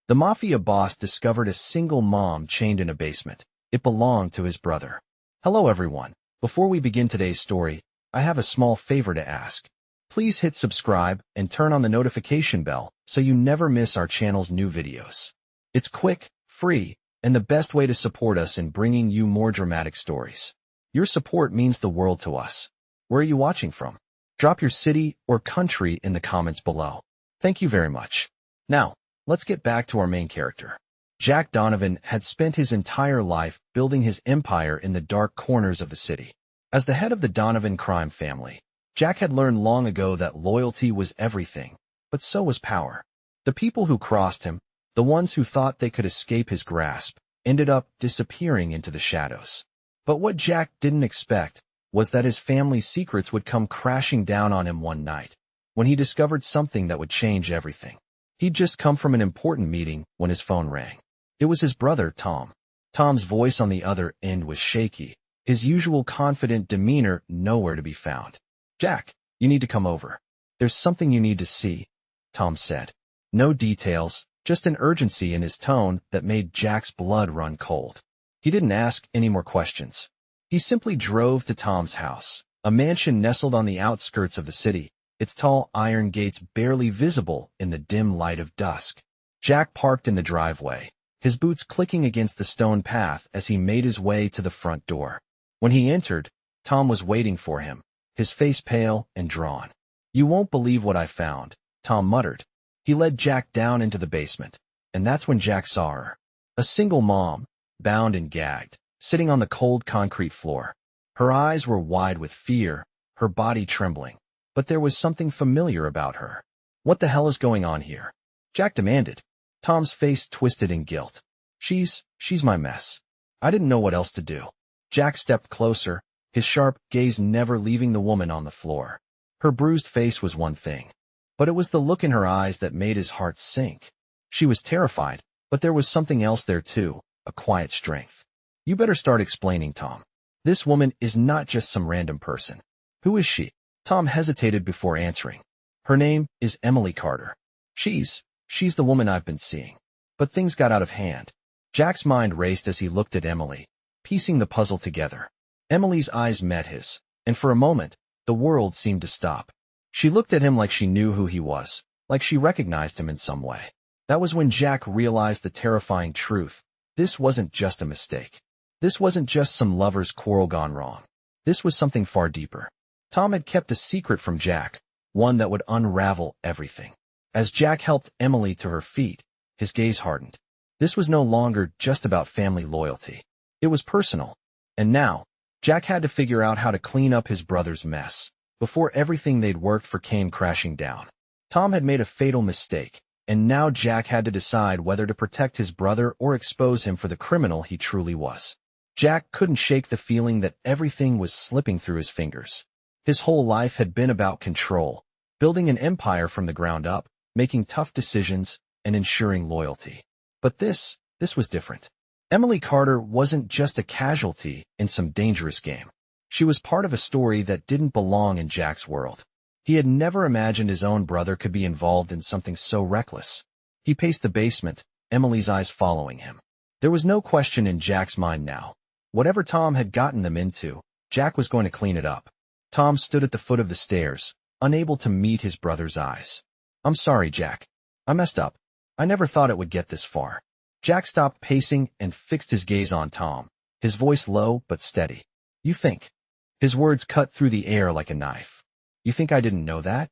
The Mafia boss discovered a single mom chained in a basement. It belonged to his brother. Hello everyone. Before we begin today's story, I have a small favor to ask. Please hit subscribe and turn on the notification bell so you never miss our channel's new videos. It's quick, free, and the best way to support us in bringing you more dramatic stories. Your support means the world to us. Where are you watching from? Drop your city or country in the comments below. Thank you very much. Now, let's get back to our main character. Jack Donovan had spent his entire life building his empire in the dark corners of the city. As the head of the Donovan crime family, Jack had learned long ago that loyalty was everything, but so was power. The people who crossed him, the ones who thought they could escape his grasp, ended up disappearing into the shadows. But what Jack didn't expect was that his family's secrets would come crashing down on him one night, when he discovered something that would change everything. He'd just come from an important meeting when his phone rang. It was his brother, Tom. Tom's voice on the other end was shaky, his usual confident demeanor nowhere to be found. "Jack, you need to come over. There's something you need to see," Tom said. No details, just an urgency in his tone that made Jack's blood run cold. He didn't ask any more questions. He simply drove to Tom's house, a mansion nestled on the outskirts of the city, its tall iron gates barely visible in the dim light of dusk. Jack parked in the driveway, his boots clicking against the stone path as he made his way to the front door. When he entered, Tom was waiting for him, his face pale and drawn. "You won't believe what I found," Tom muttered. He led Jack down into the basement, and that's when Jack saw her. A single mom, bound and gagged, sitting on the cold concrete floor. Her eyes were wide with fear, her body trembling. But there was something familiar about her. "What the hell is going on here?" Jack demanded. Tom's face twisted in guilt. She's my mess. I didn't know what else to do." Jack stepped closer, his sharp gaze never leaving the woman on the floor. Her bruised face was one thing, but it was the look in her eyes that made his heart sink. She was terrified, but there was something else there too, a quiet strength. "You better start explaining, Tom. This woman is not just some random person. Who is she?" Tom hesitated before answering. "Her name is Emily Carter. She's the woman I've been seeing." But things got out of hand. Jack's mind raced as he looked at Emily, piecing the puzzle together. Emily's eyes met his, and for a moment, the world seemed to stop. She looked at him like she knew who he was, like she recognized him in some way. That was when Jack realized the terrifying truth. This wasn't just a mistake. This wasn't just some lover's quarrel gone wrong. This was something far deeper. Tom had kept a secret from Jack, one that would unravel everything. As Jack helped Emily to her feet, his gaze hardened. This was no longer just about family loyalty. It was personal. And now, Jack had to figure out how to clean up his brother's mess, before everything they'd worked for came crashing down. Tom had made a fatal mistake, and now Jack had to decide whether to protect his brother or expose him for the criminal he truly was. Jack couldn't shake the feeling that everything was slipping through his fingers. His whole life had been about control, building an empire from the ground up, making tough decisions, and ensuring loyalty. But this was different. Emily Carter wasn't just a casualty in some dangerous game. She was part of a story that didn't belong in Jack's world. He had never imagined his own brother could be involved in something so reckless. He paced the basement, Emily's eyes following him. There was no question in Jack's mind now. Whatever Tom had gotten them into, Jack was going to clean it up. Tom stood at the foot of the stairs, unable to meet his brother's eyes. "I'm sorry, Jack. I messed up. I never thought it would get this far." Jack stopped pacing and fixed his gaze on Tom, his voice low but steady. "You think?" His words cut through the air like a knife. "You think I didn't know that?"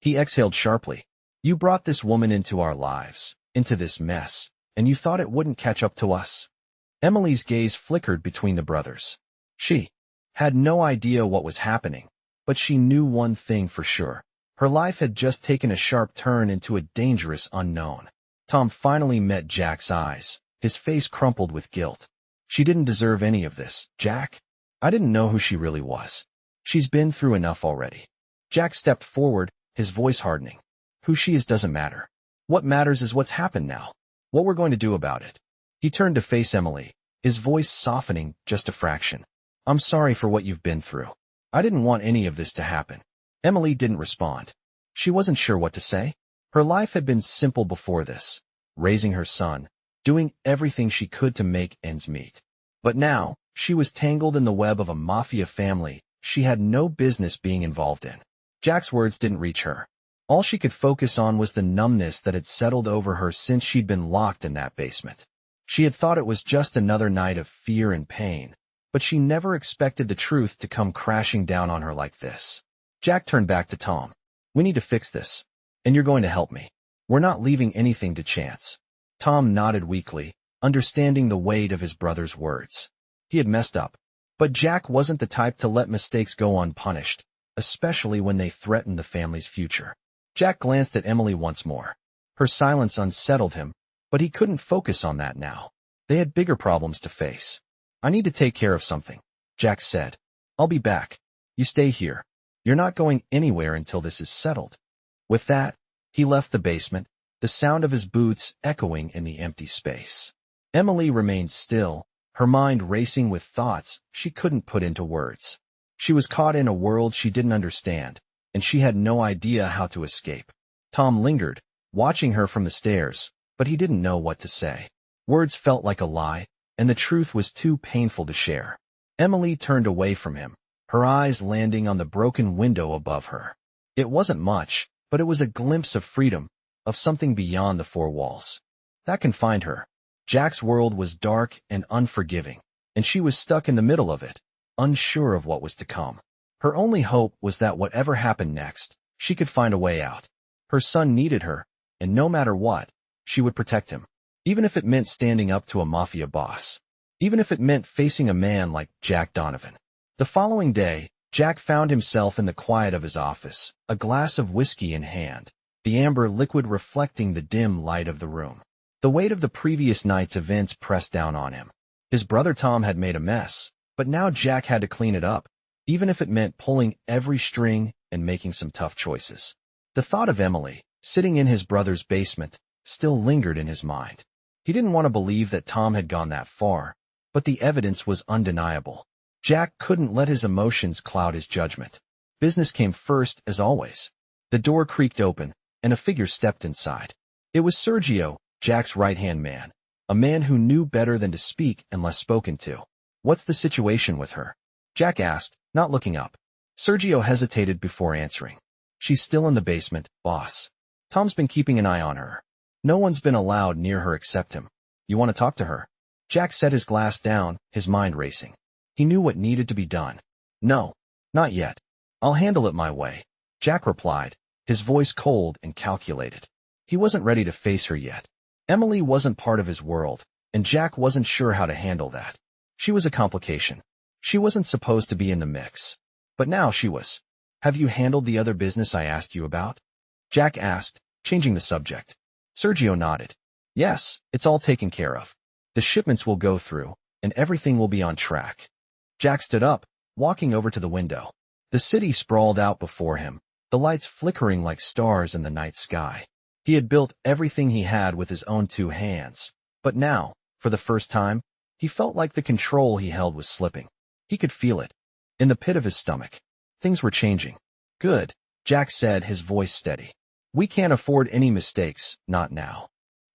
He exhaled sharply. "You brought this woman into our lives, into this mess, and you thought it wouldn't catch up to us?" Emily's gaze flickered between the brothers. She had no idea what was happening, but she knew one thing for sure. Her life had just taken a sharp turn into a dangerous unknown. Tom finally met Jack's eyes, his face crumpled with guilt. "She didn't deserve any of this, Jack. I didn't know who she really was. She's been through enough already." Jack stepped forward, his voice hardening. "Who she is doesn't matter. What matters is what's happened now, what we're going to do about it." He turned to face Emily, his voice softening just a fraction. "I'm sorry for what you've been through. I didn't want any of this to happen." Emily didn't respond. She wasn't sure what to say. Her life had been simple before this. raising her son, doing everything she could to make ends meet. But now, she was tangled in the web of a mafia family she had no business being involved in. Jack's words didn't reach her. All she could focus on was the numbness that had settled over her since she'd been locked in that basement. She had thought it was just another night of fear and pain, but she never expected the truth to come crashing down on her like this. Jack turned back to Tom. "We need to fix this, and you're going to help me. We're not leaving anything to chance." Tom nodded weakly, understanding the weight of his brother's words. He had messed up, but Jack wasn't the type to let mistakes go unpunished, especially when they threatened the family's future. Jack glanced at Emily once more. Her silence unsettled him, but he couldn't focus on that now. They had bigger problems to face. "I need to take care of something," Jack said. "I'll be back. You stay here. You're not going anywhere until this is settled." With that, he left the basement, the sound of his boots echoing in the empty space. Emily remained still, her mind racing with thoughts she couldn't put into words. She was caught in a world she didn't understand, and she had no idea how to escape. Tom lingered, watching her from the stairs, but he didn't know what to say. Words felt like a lie, and the truth was too painful to share. Emily turned away from him, her eyes landing on the broken window above her. It wasn't much, but it was a glimpse of freedom, of something beyond the four walls. That confined her. Jack's world was dark and unforgiving, and she was stuck in the middle of it, unsure of what was to come. Her only hope was that whatever happened next, she could find a way out. Her son needed her, and no matter what, she would protect him. Even if it meant standing up to a mafia boss. Even if it meant facing a man like Jack Donovan. The following day, Jack found himself in the quiet of his office, a glass of whiskey in hand, the amber liquid reflecting the dim light of the room. The weight of the previous night's events pressed down on him. His brother Tom had made a mess, but now Jack had to clean it up, even if it meant pulling every string and making some tough choices. The thought of Emily, sitting in his brother's basement, still lingered in his mind. He didn't want to believe that Tom had gone that far, but the evidence was undeniable. Jack couldn't let his emotions cloud his judgment. Business came first, as always. The door creaked open, and a figure stepped inside. It was Sergio, Jack's right-hand man, a man who knew better than to speak unless spoken to. "What's the situation with her?" Jack asked, not looking up. Sergio hesitated before answering. "She's still in the basement, boss. Tom's been keeping an eye on her. No one's been allowed near her except him. You want to talk to her?" Jack set his glass down, his mind racing. He knew what needed to be done. "No, not yet. I'll handle it my way," Jack replied, his voice cold and calculated. He wasn't ready to face her yet. Emily wasn't part of his world, and Jack wasn't sure how to handle that. She was a complication. She wasn't supposed to be in the mix. But now she was. "Have you handled the other business I asked you about?" Jack asked, changing the subject. Sergio nodded. "Yes, it's all taken care of. The shipments will go through, and everything will be on track." Jack stood up, walking over to the window. The city sprawled out before him, the lights flickering like stars in the night sky. He had built everything he had with his own two hands, but now, for the first time, he felt like the control he held was slipping. He could feel it. In the pit of his stomach. Things were changing. "Good," Jack said, his voice steady. "We can't afford any mistakes, not now."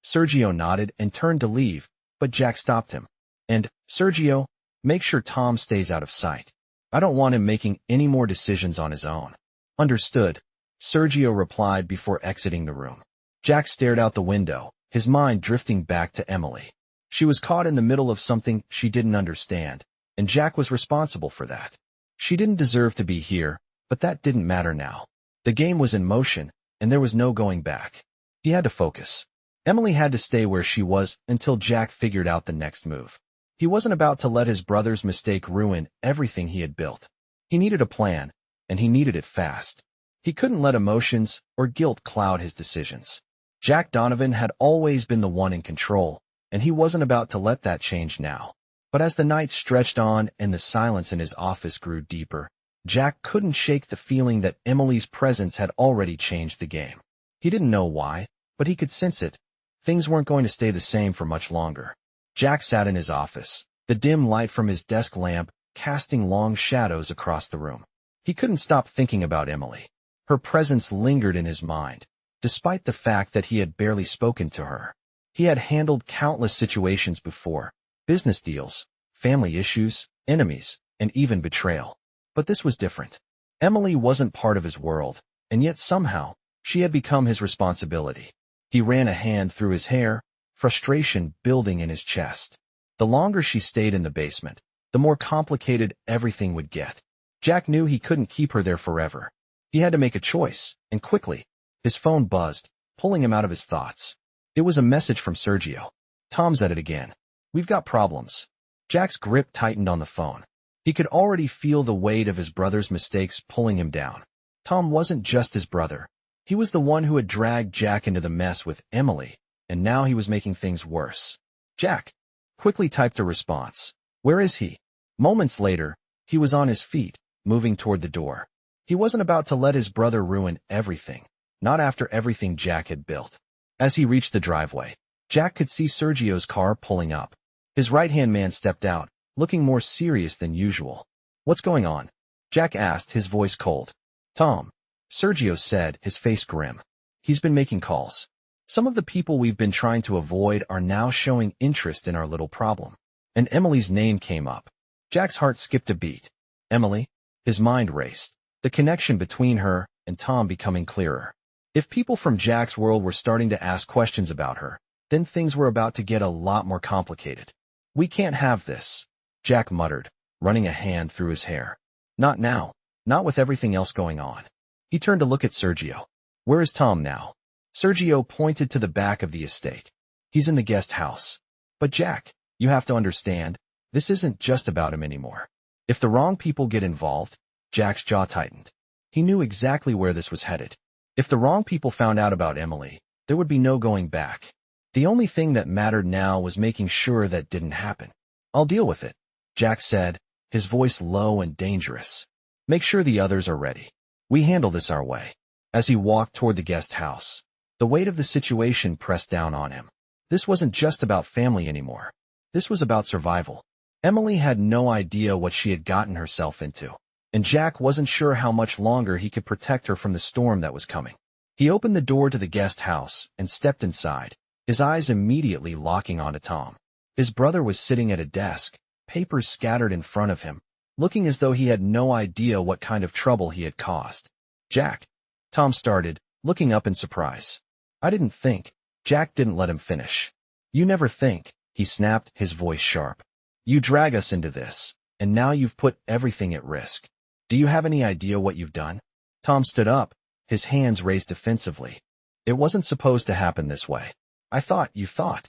Sergio nodded and turned to leave, but Jack stopped him. "And, Sergio, make sure Tom stays out of sight. I don't want him making any more decisions on his own." "Understood," Sergio replied before exiting the room. Jack stared out the window, his mind drifting back to Emily. She was caught in the middle of something she didn't understand, and Jack was responsible for that. She didn't deserve to be here, but that didn't matter now. The game was in motion, and there was no going back. He had to focus. Emily had to stay where she was until Jack figured out the next move. He wasn't about to let his brother's mistake ruin everything he had built. He needed a plan, and he needed it fast. He couldn't let emotions or guilt cloud his decisions. Jack Donovan had always been the one in control, and he wasn't about to let that change now. But as the night stretched on and the silence in his office grew deeper, Jack couldn't shake the feeling that Emily's presence had already changed the game. He didn't know why, but he could sense it. Things weren't going to stay the same for much longer. Jack sat in his office, the dim light from his desk lamp casting long shadows across the room. He couldn't stop thinking about Emily. Her presence lingered in his mind, despite the fact that he had barely spoken to her. He had handled countless situations before: business deals, family issues, enemies, and even betrayal. But this was different. Emily wasn't part of his world, and yet somehow, she had become his responsibility. He ran a hand through his hair, frustration building in his chest. The longer she stayed in the basement, the more complicated everything would get. Jack knew he couldn't keep her there forever. He had to make a choice, and quickly. His phone buzzed, pulling him out of his thoughts. It was a message from Sergio. "Tom's at it again. We've got problems." Jack's grip tightened on the phone. He could already feel the weight of his brother's mistakes pulling him down. Tom wasn't just his brother. He was the one who had dragged Jack into the mess with Emily, and now he was making things worse. Jack quickly typed a response. "Where is he?" Moments later, he was on his feet, moving toward the door. He wasn't about to let his brother ruin everything, not after everything Jack had built. As he reached the driveway, Jack could see Sergio's car pulling up. His right-hand man stepped out, looking more serious than usual. "What's going on?" Jack asked, his voice cold. "Tom," Sergio said, his face grim. "He's been making calls. Some of the people we've been trying to avoid are now showing interest in our little problem." And Emily's name came up. Jack's heart skipped a beat. Emily? His mind raced, the connection between her and Tom becoming clearer. If people from Jack's world were starting to ask questions about her, then things were about to get a lot more complicated. "We can't have this," Jack muttered, running a hand through his hair. "Not now, not with everything else going on." He turned to look at Sergio. "Where is Tom now?" Sergio pointed to the back of the estate. "He's in the guest house." "But Jack, you have to understand, this isn't just about him anymore. If the wrong people get involved," Jack's jaw tightened. He knew exactly where this was headed. If the wrong people found out about Emily, there would be no going back. The only thing that mattered now was making sure that didn't happen. "I'll deal with it," Jack said, his voice low and dangerous. "Make sure the others are ready. We handle this our way." As he walked toward the guest house, the weight of the situation pressed down on him. This wasn't just about family anymore. This was about survival. Emily had no idea what she had gotten herself into, and Jack wasn't sure how much longer he could protect her from the storm that was coming. He opened the door to the guest house and stepped inside, his eyes immediately locking onto Tom. His brother was sitting at a desk, papers scattered in front of him, looking as though he had no idea what kind of trouble he had caused. "Jack," Tom started, looking up in surprise. "I didn't think." Jack didn't let him finish. "You never think," he snapped, his voice sharp. "You drag us into this, and now you've put everything at risk. Do you have any idea what you've done?" Tom stood up, his hands raised defensively. "It wasn't supposed to happen this way. I thought you thought."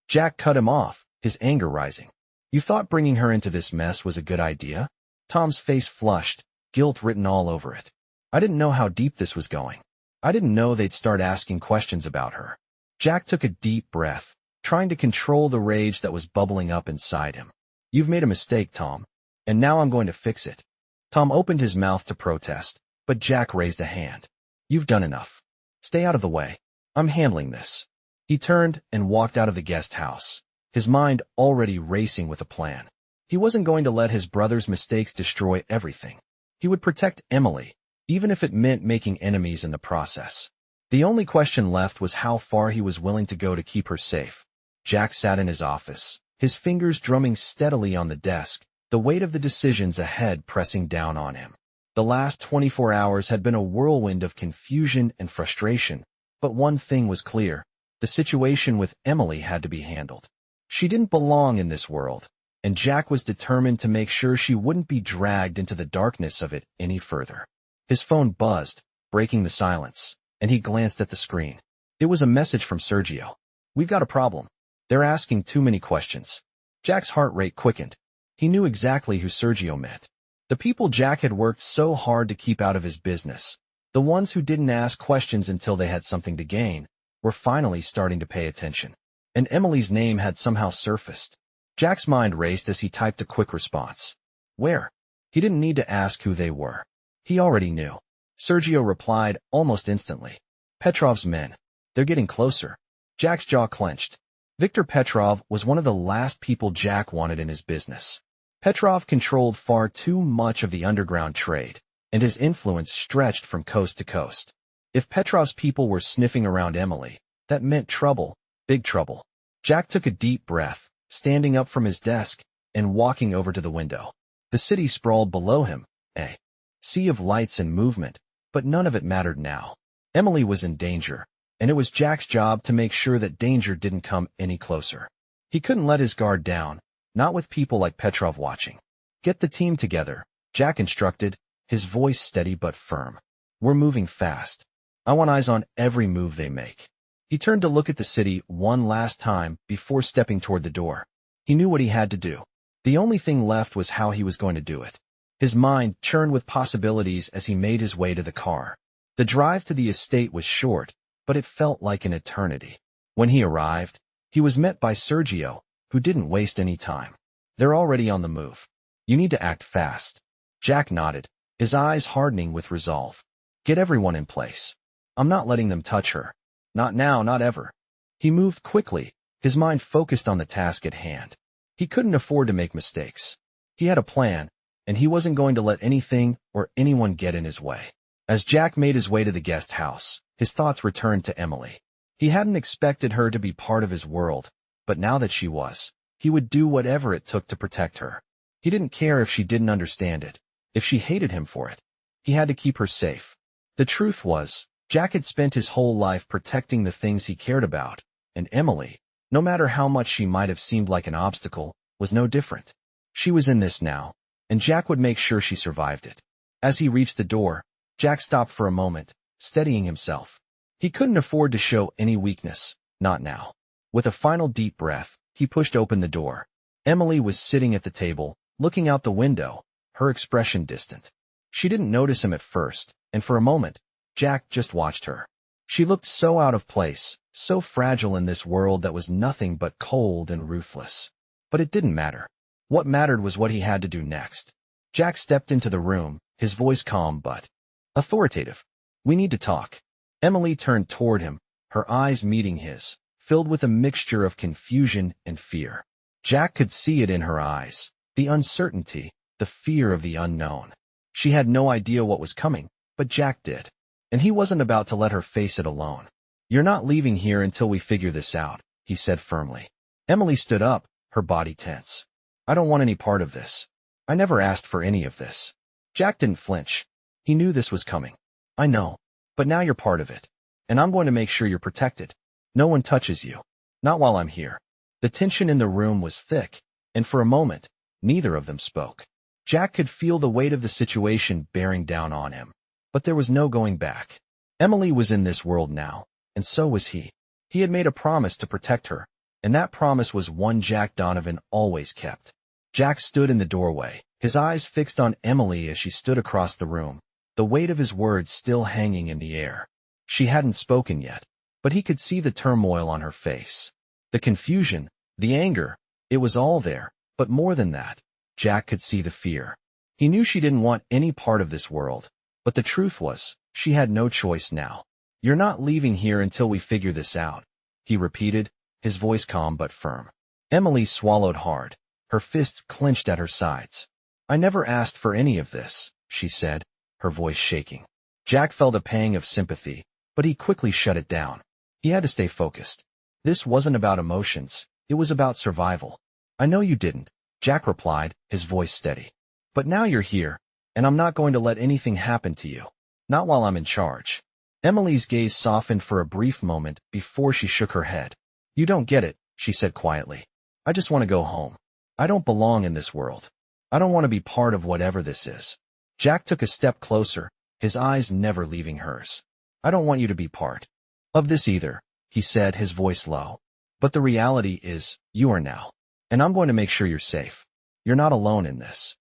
Jack cut him off, his anger rising. "You thought bringing her into this mess was a good idea?" Tom's face flushed, guilt written all over it. "I didn't know how deep this was going. I didn't know they'd start asking questions about her." Jack took a deep breath, trying to control the rage that was bubbling up inside him. "You've made a mistake, Tom, and now I'm going to fix it." Tom opened his mouth to protest, but Jack raised a hand. "You've done enough. Stay out of the way. I'm handling this." He turned and walked out of the guest house, his mind already racing with a plan. He wasn't going to let his brother's mistakes destroy everything. He would protect Emily, even if it meant making enemies in the process. The only question left was how far he was willing to go to keep her safe. Jack sat in his office, his fingers drumming steadily on the desk, the weight of the decisions ahead pressing down on him. The last 24 hours had been a whirlwind of confusion and frustration, but one thing was clear: the situation with Emily had to be handled. She didn't belong in this world, and Jack was determined to make sure she wouldn't be dragged into the darkness of it any further. His phone buzzed, breaking the silence, and he glanced at the screen. It was a message from Sergio. "We've got a problem. They're asking too many questions." Jack's heart rate quickened. He knew exactly who Sergio meant. The people Jack had worked so hard to keep out of his business, the ones who didn't ask questions until they had something to gain, were finally starting to pay attention. And Emily's name had somehow surfaced. Jack's mind raced as he typed a quick response. "Where?" He didn't need to ask who they were. He already knew. Sergio replied almost instantly. "Petrov's men. They're getting closer." Jack's jaw clenched. Viktor Petrov was one of the last people Jack wanted in his business. Petrov controlled far too much of the underground trade, and his influence stretched from coast to coast. If Petrov's people were sniffing around Emily, that meant trouble, big trouble. Jack took a deep breath, standing up from his desk and walking over to the window. The city sprawled below him, a sea of lights and movement, but none of it mattered now. Emily was in danger, and it was Jack's job to make sure that danger didn't come any closer. He couldn't let his guard down, not with people like Petrov watching. "Get the team together," Jack instructed, his voice steady but firm. "We're moving fast. I want eyes on every move they make." He turned to look at the city one last time before stepping toward the door. He knew what he had to do. The only thing left was how he was going to do it. His mind churned with possibilities as he made his way to the car. The drive to the estate was short, but it felt like an eternity. When he arrived, he was met by Sergio, who didn't waste any time. "They're already on the move. You need to act fast." Jack nodded, his eyes hardening with resolve. "Get everyone in place. I'm not letting them touch her. Not now, not ever." He moved quickly, his mind focused on the task at hand. He couldn't afford to make mistakes. He had a plan, and he wasn't going to let anything or anyone get in his way. As Jack made his way to the guest house, his thoughts returned to Emily. He hadn't expected her to be part of his world, but now that she was, he would do whatever it took to protect her. He didn't care if she didn't understand it, if she hated him for it. He had to keep her safe. The truth was, Jack had spent his whole life protecting the things he cared about, and Emily, no matter how much she might have seemed like an obstacle, was no different. She was in this now, and Jack would make sure she survived it. As he reached the door, Jack stopped for a moment, steadying himself. He couldn't afford to show any weakness, not now. With a final deep breath, he pushed open the door. Emily was sitting at the table, looking out the window, her expression distant. She didn't notice him at first, and for a moment, Jack just watched her. She looked so out of place, so fragile in this world that was nothing but cold and ruthless. But it didn't matter. What mattered was what he had to do next. Jack stepped into the room, his voice calm but authoritative. "We need to talk." Emily turned toward him, her eyes meeting his, filled with a mixture of confusion and fear. Jack could see it in her eyes, the uncertainty, the fear of the unknown. She had no idea what was coming, but Jack did. And he wasn't about to let her face it alone. "You're not leaving here until we figure this out," he said firmly. Emily stood up, her body tense. "I don't want any part of this. I never asked for any of this." Jack didn't flinch. He knew this was coming. "I know. But now you're part of it. And I'm going to make sure you're protected. No one touches you. Not while I'm here." The tension in the room was thick, and for a moment, neither of them spoke. Jack could feel the weight of the situation bearing down on him. But there was no going back. Emily was in this world now, and so was he. He had made a promise to protect her, and that promise was one Jack Donovan always kept. Jack stood in the doorway, his eyes fixed on Emily as she stood across the room, the weight of his words still hanging in the air. She hadn't spoken yet, but he could see the turmoil on her face. The confusion, the anger, it was all there, but more than that, Jack could see the fear. He knew she didn't want any part of this world, but the truth was, she had no choice now. "You're not leaving here until we figure this out," he repeated, his voice calm but firm. Emily swallowed hard, her fists clenched at her sides. "I never asked for any of this," she said, her voice shaking. Jack felt a pang of sympathy, but he quickly shut it down. He had to stay focused. This wasn't about emotions, it was about survival. "I know you didn't," Jack replied, his voice steady. "But now you're here, and I'm not going to let anything happen to you. Not while I'm in charge." Emily's gaze softened for a brief moment before she shook her head. "You don't get it," she said quietly. "I just want to go home. I don't belong in this world. I don't want to be part of whatever this is." Jack took a step closer, his eyes never leaving hers. "I don't want you to be part of this either," he said, his voice low. "But the reality is, you are now. And I'm going to make sure you're safe. You're not alone in this."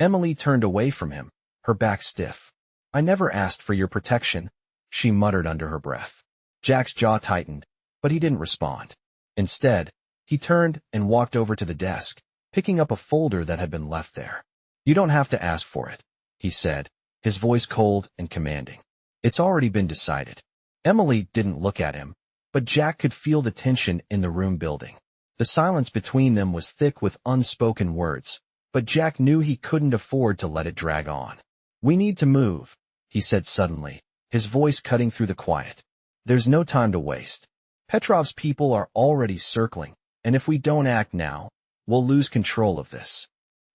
Emily turned away from him, her back stiff. "I never asked for your protection," she muttered under her breath. Jack's jaw tightened, but he didn't respond. Instead, he turned and walked over to the desk, picking up a folder that had been left there. "You don't have to ask for it," he said, his voice cold and commanding. "It's already been decided." Emily didn't look at him, but Jack could feel the tension in the room building. The silence between them was thick with unspoken words, but Jack knew he couldn't afford to let it drag on. "We need to move," he said suddenly, his voice cutting through the quiet. "There's no time to waste. Petrov's people are already circling, and if we don't act now, we'll lose control of this.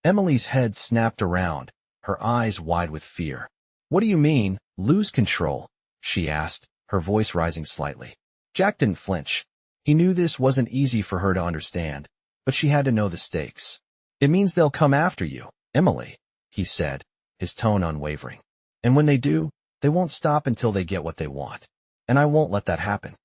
Emily's head snapped around, her eyes wide with fear. What do you mean, lose control? She asked, her voice rising slightly. Jack didn't flinch. He knew this wasn't easy for her to understand, but she had to know the stakes. It means they'll come after you, Emily, he said, his tone unwavering. And when they do, they won't stop until they get what they want. And I won't let that happen.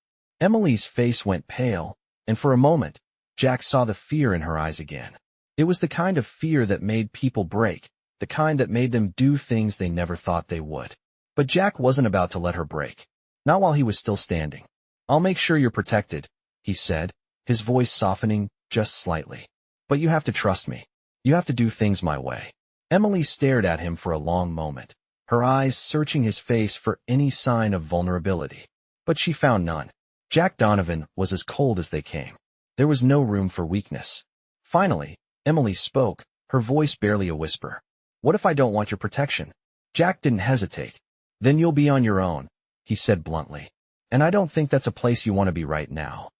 Emily's face went pale, and for a moment, Jack saw the fear in her eyes again. It was the kind of fear that made people break, the kind that made them do things they never thought they would. But Jack wasn't about to let her break. Not while he was still standing. I'll make sure you're protected, he said, his voice softening just slightly. But you have to trust me. You have to do things my way. Emily stared at him for a long moment, her eyes searching his face for any sign of vulnerability. But she found none. Jack Donovan was as cold as they came. There was no room for weakness. Finally, Emily spoke, her voice barely a whisper. What if I don't want your protection? Jack didn't hesitate. Then you'll be on your own, he said bluntly. And I don't think that's a place you want to be right now.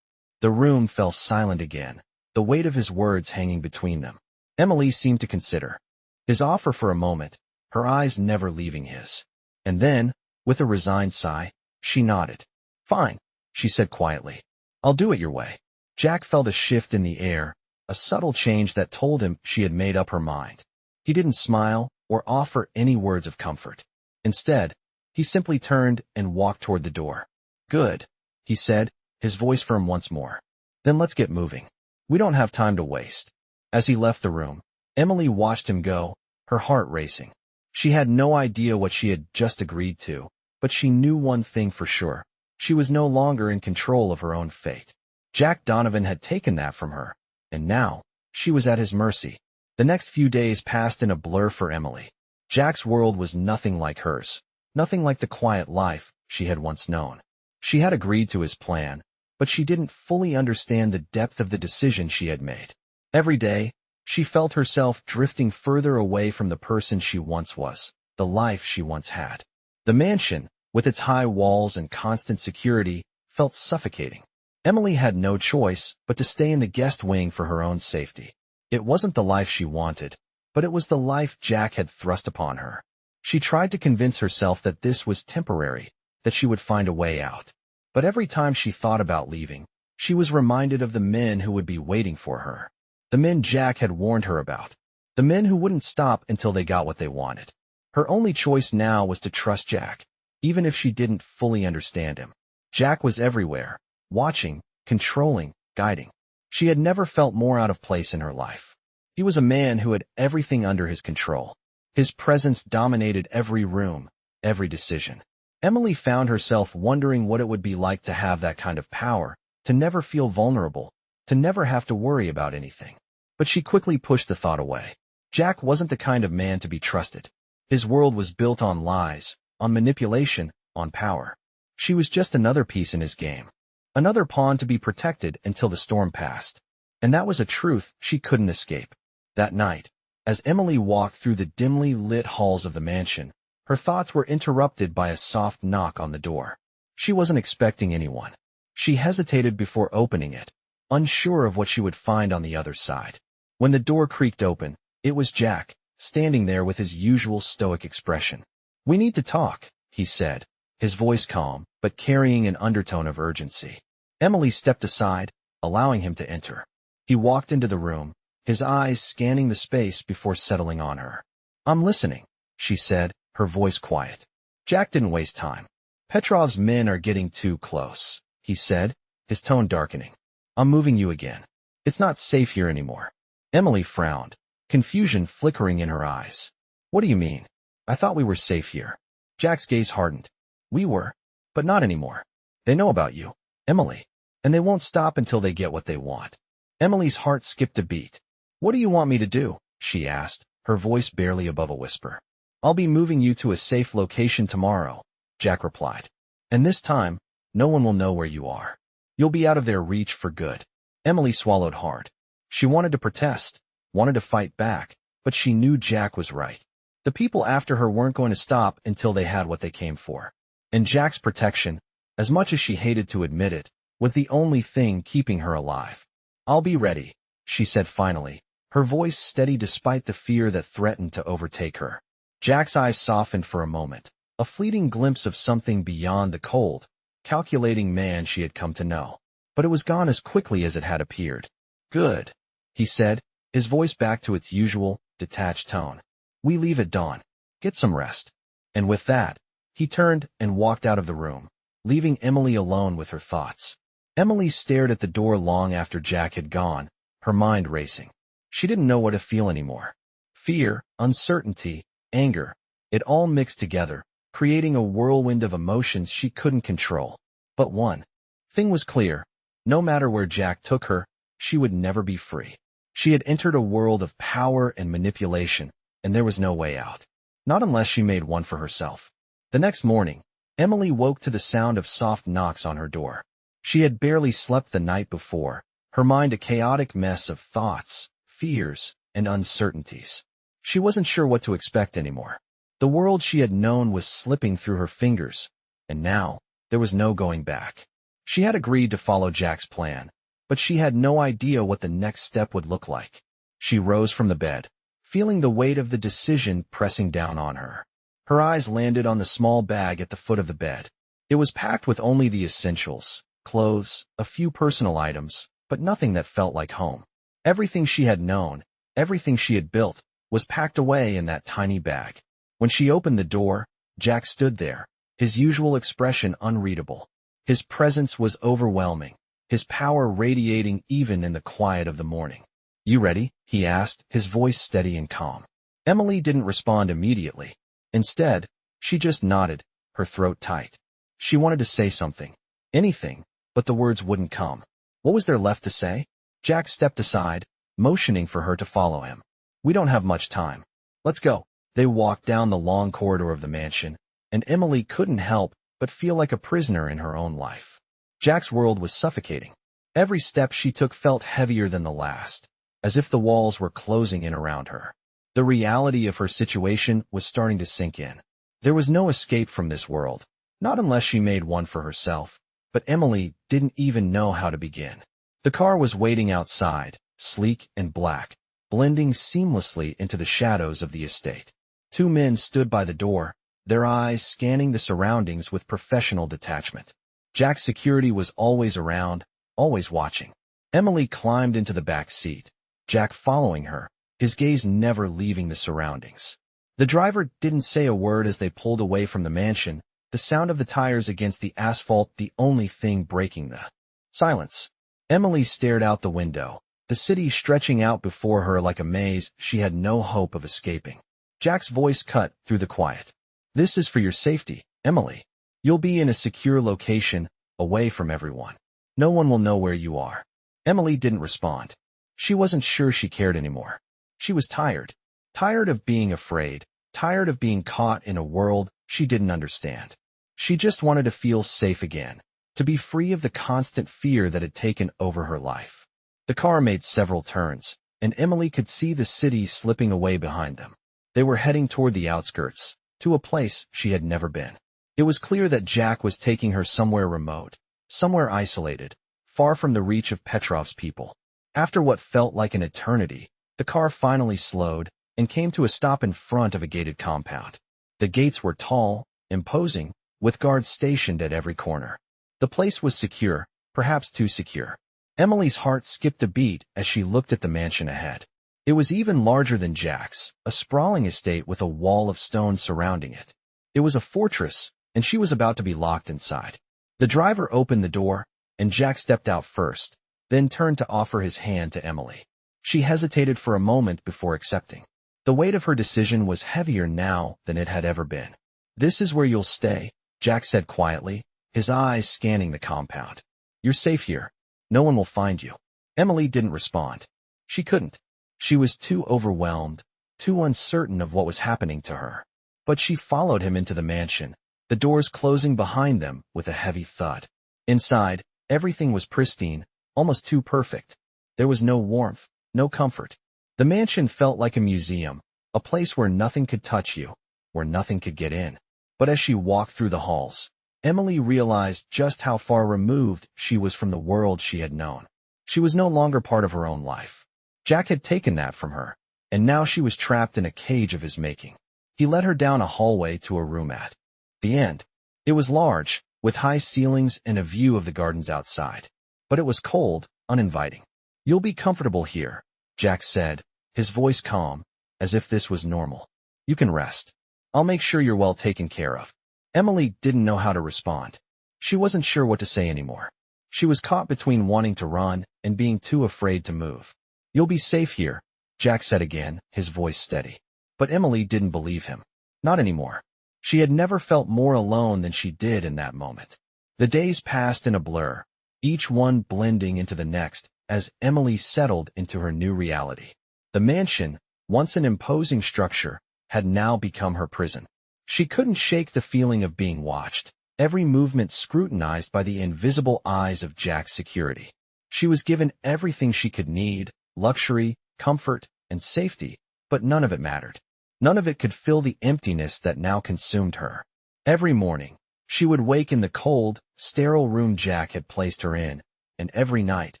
The room fell silent again, the weight of his words hanging between them. Emily seemed to consider his offer for a moment, her eyes never leaving his. And then, with a resigned sigh, she nodded. Fine, she said quietly. I'll do it your way. Jack felt a shift in the air, a subtle change that told him she had made up her mind. He didn't smile or offer any words of comfort. Instead, he simply turned and walked toward the door. Good, he said, his voice firm once more. Then let's get moving. We don't have time to waste. As he left the room, Emily watched him go, her heart racing. She had no idea what she had just agreed to, but she knew one thing for sure. She was no longer in control of her own fate. Jack Donovan had taken that from her, and now, she was at his mercy. The next few days passed in a blur for Emily. Jack's world was nothing like hers, nothing like the quiet life she had once known. She had agreed to his plan, but she didn't fully understand the depth of the decision she had made. Every day, she felt herself drifting further away from the person she once was, the life she once had. The mansion, with its high walls and constant security, felt suffocating. Emily had no choice but to stay in the guest wing for her own safety. It wasn't the life she wanted, but it was the life Jack had thrust upon her. She tried to convince herself that this was temporary, that she would find a way out. But every time she thought about leaving, she was reminded of the men who would be waiting for her. The men Jack had warned her about. The men who wouldn't stop until they got what they wanted. Her only choice now was to trust Jack, even if she didn't fully understand him. Jack was everywhere, watching, controlling, guiding. She had never felt more out of place in her life. He was a man who had everything under his control. His presence dominated every room, every decision. Emily found herself wondering what it would be like to have that kind of power, to never feel vulnerable, to never have to worry about anything. But she quickly pushed the thought away. Jack wasn't the kind of man to be trusted. His world was built on lies, on manipulation, on power. She was just another piece in his game. Another pawn to be protected until the storm passed. And that was a truth she couldn't escape. That night, as Emily walked through the dimly lit halls of the mansion, her thoughts were interrupted by a soft knock on the door. She wasn't expecting anyone. She hesitated before opening it, unsure of what she would find on the other side. When the door creaked open, it was Jack, standing there with his usual stoic expression. "We need to talk," he said, his voice calm, but carrying an undertone of urgency. Emily stepped aside, allowing him to enter. He walked into the room, his eyes scanning the space before settling on her. "I'm listening," she said, her voice quiet. Jack didn't waste time. "Petrov's men are getting too close," he said, his tone darkening. "I'm moving you again. It's not safe here anymore." Emily frowned, confusion flickering in her eyes. "What do you mean? I thought we were safe here." Jack's gaze hardened. "We were, but not anymore. They know about you, Emily, and they won't stop until they get what they want." Emily's heart skipped a beat. "What do you want me to do?" she asked, her voice barely above a whisper. "I'll be moving you to a safe location tomorrow," Jack replied. "And this time, no one will know where you are. You'll be out of their reach for good." Emily swallowed hard. She wanted to protest, wanted to fight back, but she knew Jack was right. The people after her weren't going to stop until they had what they came for. And Jack's protection, as much as she hated to admit it, was the only thing keeping her alive. "I'll be ready," she said finally, her voice steady despite the fear that threatened to overtake her. Jack's eyes softened for a moment, a fleeting glimpse of something beyond the cold, calculating man she had come to know. But it was gone as quickly as it had appeared. "Good," he said, his voice back to its usual, detached tone. "We leave at dawn. Get some rest." And with that, he turned and walked out of the room, leaving Emily alone with her thoughts. Emily stared at the door long after Jack had gone, her mind racing. She didn't know what to feel anymore. Fear, uncertainty, anger, it all mixed together, creating a whirlwind of emotions she couldn't control. But one thing was clear: no matter where Jack took her, she would never be free. She had entered a world of power and manipulation, and there was no way out. Not unless she made one for herself. The next morning, Emily woke to the sound of soft knocks on her door. She had barely slept the night before, her mind a chaotic mess of thoughts, fears, and uncertainties. She wasn't sure what to expect anymore. The world she had known was slipping through her fingers, and now, there was no going back. She had agreed to follow Jack's plan, but she had no idea what the next step would look like. She rose from the bed, feeling the weight of the decision pressing down on her. Her eyes landed on the small bag at the foot of the bed. It was packed with only the essentials, clothes, a few personal items, but nothing that felt like home. Everything she had known, everything she had built, was packed away in that tiny bag. When she opened the door, Jack stood there, his usual expression unreadable. His presence was overwhelming, his power radiating even in the quiet of the morning. "You ready?" he asked, his voice steady and calm. Emily didn't respond immediately. Instead, she just nodded, her throat tight. She wanted to say something, anything, but the words wouldn't come. What was there left to say? Jack stepped aside, motioning for her to follow him. "We don't have much time. Let's go." They walked down the long corridor of the mansion, and Emily couldn't help but feel like a prisoner in her own life. Jack's world was suffocating. Every step she took felt heavier than the last, as if the walls were closing in around her. The reality of her situation was starting to sink in. There was no escape from this world, not unless she made one for herself, but Emily didn't even know how to begin. The car was waiting outside, sleek and black, blending seamlessly into the shadows of the estate. Two men stood by the door, their eyes scanning the surroundings with professional detachment. Jack's security was always around, always watching. Emily climbed into the back seat, Jack following her, his gaze never leaving the surroundings. The driver didn't say a word as they pulled away from the mansion, the sound of the tires against the asphalt the only thing breaking the silence. Emily stared out the window, the city stretching out before her like a maze she had no hope of escaping. Jack's voice cut through the quiet. "This is for your safety, Emily. You'll be in a secure location, away from everyone. No one will know where you are." Emily didn't respond. She wasn't sure she cared anymore. She was tired. Tired of being afraid. Tired of being caught in a world she didn't understand. She just wanted to feel safe again, to be free of the constant fear that had taken over her life. The car made several turns, and Emily could see the city slipping away behind them. They were heading toward the outskirts, to a place she had never been. It was clear that Jack was taking her somewhere remote, somewhere isolated, far from the reach of Petrov's people. After what felt like an eternity, the car finally slowed and came to a stop in front of a gated compound. The gates were tall, imposing, with guards stationed at every corner. The place was secure, perhaps too secure. Emily's heart skipped a beat as she looked at the mansion ahead. It was even larger than Jack's, a sprawling estate with a wall of stone surrounding it. It was a fortress, and she was about to be locked inside. The driver opened the door, and Jack stepped out first, then turned to offer his hand to Emily. She hesitated for a moment before accepting. The weight of her decision was heavier now than it had ever been. "This is where you'll stay," Jack said quietly, his eyes scanning the compound. "You're safe here. No one will find you." Emily didn't respond. She couldn't. She was too overwhelmed, too uncertain of what was happening to her. But she followed him into the mansion, the doors closing behind them with a heavy thud. Inside, everything was pristine, almost too perfect. There was no warmth, no comfort. The mansion felt like a museum, a place where nothing could touch you, where nothing could get in. But as she walked through the halls, Emily realized just how far removed she was from the world she had known. She was no longer part of her own life. Jack had taken that from her, and now she was trapped in a cage of his making. He led her down a hallway to a room at the end. It was large, with high ceilings and a view of the gardens outside. But it was cold, uninviting. "You'll be comfortable here," Jack said, his voice calm, as if this was normal. "You can rest. I'll make sure you're well taken care of." Emily didn't know how to respond. She wasn't sure what to say anymore. She was caught between wanting to run and being too afraid to move. "You'll be safe here," Jack said again, his voice steady. But Emily didn't believe him. Not anymore. She had never felt more alone than she did in that moment. The days passed in a blur, each one blending into the next as Emily settled into her new reality. The mansion, once an imposing structure, had now become her prison. She couldn't shake the feeling of being watched, every movement scrutinized by the invisible eyes of Jack's security. She was given everything she could need, luxury, comfort, and safety, but none of it mattered. None of it could fill the emptiness that now consumed her. Every morning, she would wake in the cold, sterile room Jack had placed her in, and every night,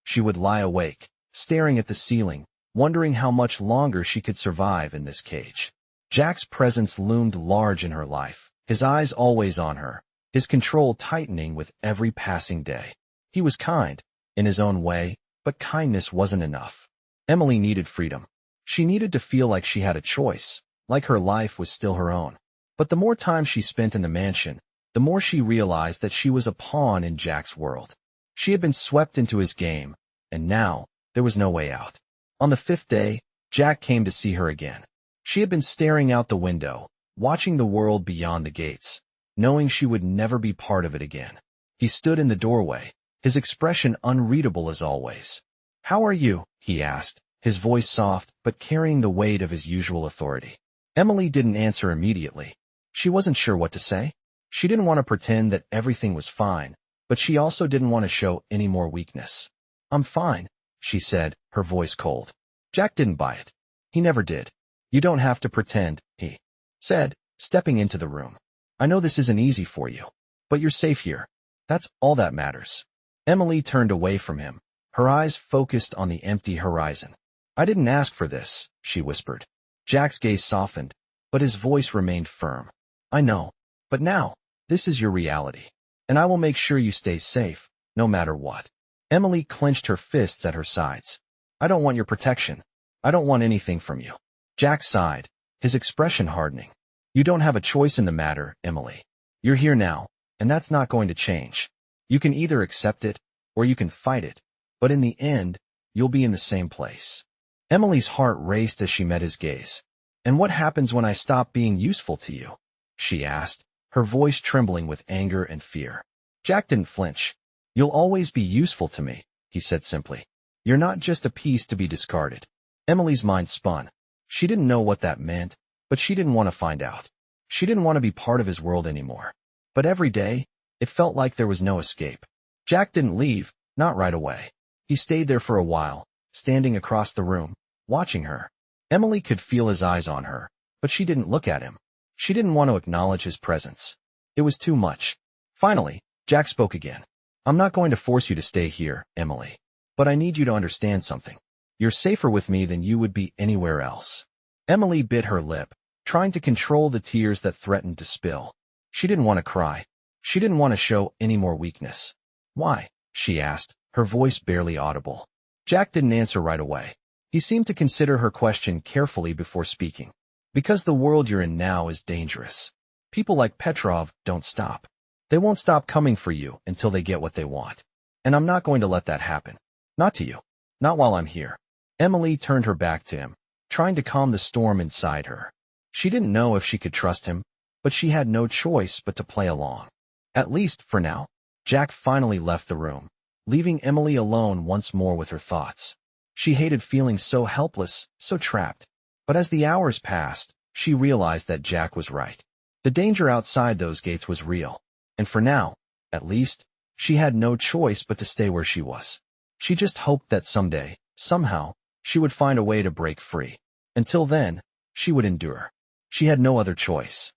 she would lie awake, staring at the ceiling, wondering how much longer she could survive in this cage. Jack's presence loomed large in her life, his eyes always on her, his control tightening with every passing day. He was kind, in his own way, but kindness wasn't enough. Emily needed freedom. She needed to feel like she had a choice, like her life was still her own. But the more time she spent in the mansion, the more she realized that she was a pawn in Jack's world. She had been swept into his game, and now there was no way out. On the 5th day, Jack came to see her again. She had been staring out the window, watching the world beyond the gates, knowing she would never be part of it again. He stood in the doorway, his expression unreadable as always. "How are you?" he asked, his voice soft but carrying the weight of his usual authority. Emily didn't answer immediately. She wasn't sure what to say. She didn't want to pretend that everything was fine, but she also didn't want to show any more weakness. "I'm fine," she said, her voice cold. Jack didn't buy it. He never did. "You don't have to pretend," he said, stepping into the room. "I know this isn't easy for you, but you're safe here. That's all that matters." Emily turned away from him, her eyes focused on the empty horizon. "I didn't ask for this," she whispered. Jack's gaze softened, but his voice remained firm. "I know, but now, this is your reality, and I will make sure you stay safe, no matter what." Emily clenched her fists at her sides. "I don't want your protection. I don't want anything from you." Jack sighed, his expression hardening. "You don't have a choice in the matter, Emily. You're here now, and that's not going to change. You can either accept it, or you can fight it, but in the end, you'll be in the same place." Emily's heart raced as she met his gaze. "And what happens when I stop being useful to you?" she asked, her voice trembling with anger and fear. Jack didn't flinch. "You'll always be useful to me," he said simply. "You're not just a piece to be discarded." Emily's mind spun. She didn't know what that meant, but she didn't want to find out. She didn't want to be part of his world anymore. But every day, it felt like there was no escape. Jack didn't leave, not right away. He stayed there for a while, standing across the room, watching her. Emily could feel his eyes on her, but she didn't look at him. She didn't want to acknowledge his presence. It was too much. Finally, Jack spoke again. "I'm not going to force you to stay here, Emily. But I need you to understand something. You're safer with me than you would be anywhere else." Emily bit her lip, trying to control the tears that threatened to spill. She didn't want to cry. She didn't want to show any more weakness. "Why?" she asked, her voice barely audible. Jack didn't answer right away. He seemed to consider her question carefully before speaking. "Because the world you're in now is dangerous. People like Petrov don't stop. They won't stop coming for you until they get what they want. And I'm not going to let that happen. Not to you. Not while I'm here." Emily turned her back to him, trying to calm the storm inside her. She didn't know if she could trust him, but she had no choice but to play along. At least, for now. Jack finally left the room, leaving Emily alone once more with her thoughts. She hated feeling so helpless, so trapped. But as the hours passed, she realized that Jack was right. The danger outside those gates was real. And for now, at least, she had no choice but to stay where she was. She just hoped that someday, somehow, she would find a way to break free. Until then, she would endure. She had no other choice.